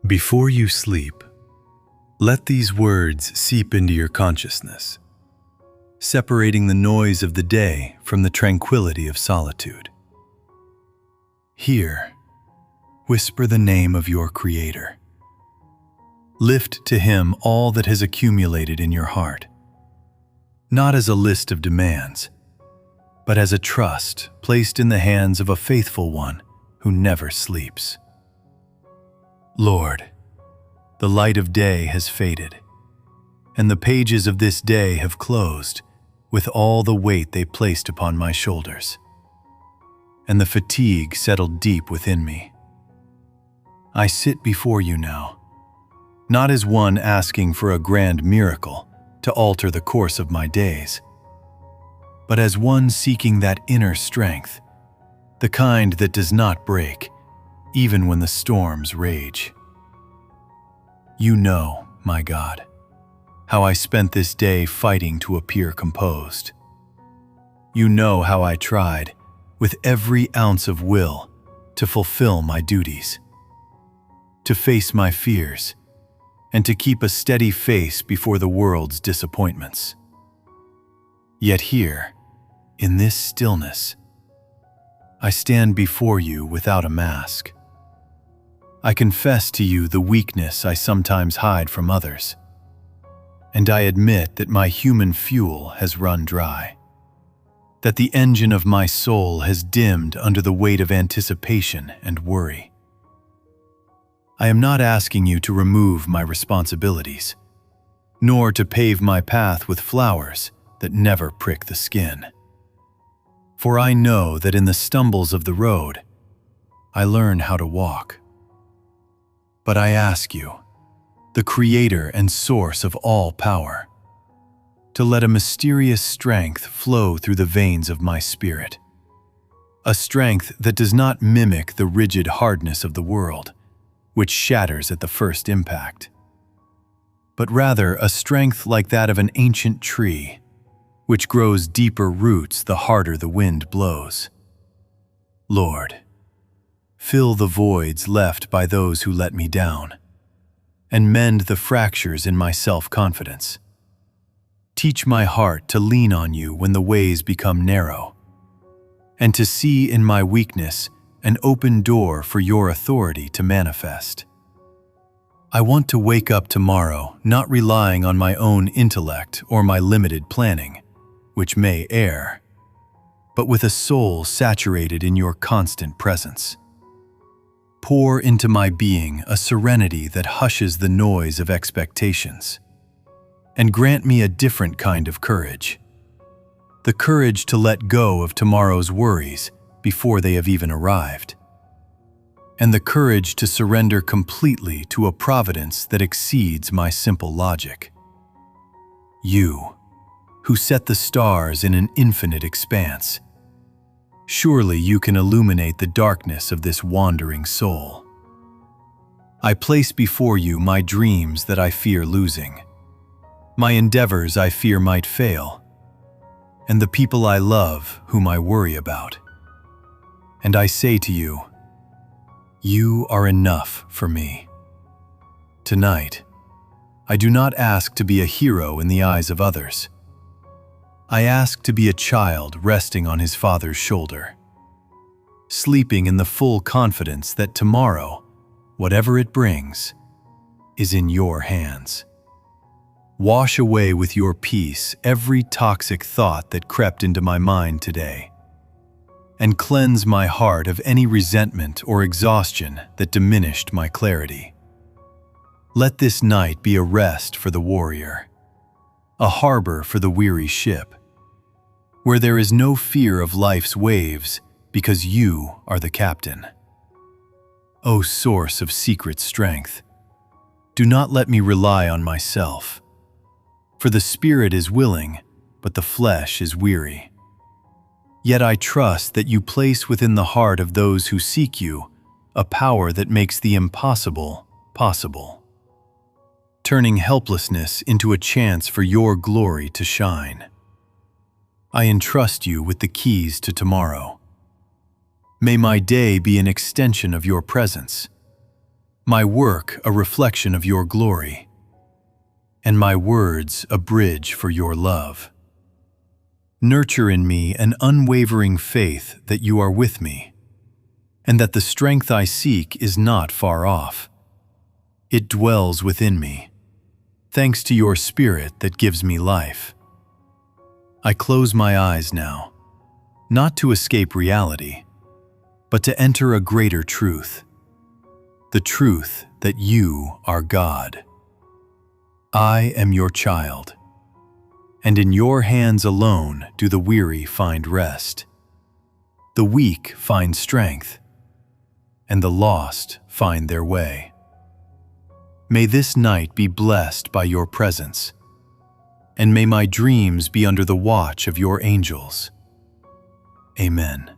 Before you sleep, let these words seep into your consciousness, separating the noise of the day from the tranquility of solitude. Here, whisper the name of your Creator. Lift to Him all that has accumulated in your heart, not as a list of demands, but as a trust placed in the hands of a faithful one who never sleeps. Lord, the light of day has faded, and the pages of this day have closed with all the weight they placed upon my shoulders, and the fatigue settled deep within me. I sit before you now, not as one asking for a grand miracle to alter the course of my days, but as one seeking that inner strength, the kind that does not break, even when the storms rage. You know, my God, how I spent this day fighting to appear composed. You know how I tried, with every ounce of will, to fulfill my duties, to face my fears, and to keep a steady face before the world's disappointments. Yet here, in this stillness, I stand before you without a mask. I confess to you the weakness I sometimes hide from others, and I admit that my human fuel has run dry, that the engine of my soul has dimmed under the weight of anticipation and worry. I am not asking you to remove my responsibilities, nor to pave my path with flowers that never prick the skin. For I know that in the stumbles of the road, I learn how to walk. But I ask you, the Creator and source of all power, to let a mysterious strength flow through the veins of my spirit, a strength that does not mimic the rigid hardness of the world, which shatters at the first impact, but rather a strength like that of an ancient tree, which grows deeper roots the harder the wind blows. Lord, fill the voids left by those who let me down, and mend the fractures in my self-confidence. Teach my heart to lean on you when the ways become narrow, and to see in my weakness an open door for your authority to manifest. I want to wake up tomorrow not relying on my own intellect or my limited planning, which may err, but with a soul saturated in your constant presence. Pour into my being a serenity that hushes the noise of expectations, and grant me a different kind of courage, the courage to let go of tomorrow's worries before they have even arrived, and the courage to surrender completely to a providence that exceeds my simple logic. You, who set the stars in an infinite expanse, surely you can illuminate the darkness of this wandering soul. I place before you my dreams that I fear losing, my endeavors I fear might fail, and the people I love whom I worry about. And I say to you, you are enough for me. Tonight, I do not ask to be a hero in the eyes of others. I ask to be a child resting on his father's shoulder, sleeping in the full confidence that tomorrow, whatever it brings, is in your hands. Wash away with your peace every toxic thought that crept into my mind today, and cleanse my heart of any resentment or exhaustion that diminished my clarity. Let this night be a rest for the warrior, a harbor for the weary ship, where there is no fear of life's waves because you are the captain. O source of secret strength, do not let me rely on myself, for the spirit is willing, but the flesh is weary. Yet I trust that you place within the heart of those who seek you a power that makes the impossible possible, turning helplessness into a chance for your glory to shine. I entrust you with the keys to tomorrow. May my day be an extension of your presence, my work a reflection of your glory, and my words a bridge for your love. Nurture in me an unwavering faith that you are with me, and that the strength I seek is not far off. It dwells within me, thanks to your Spirit that gives me life. I close my eyes now, not to escape reality, but to enter a greater truth, the truth that you are God. I am your child, and in your hands alone do the weary find rest. The weak find strength, and the lost find their way. May this night be blessed by your presence, and may my dreams be under the watch of your angels. Amen.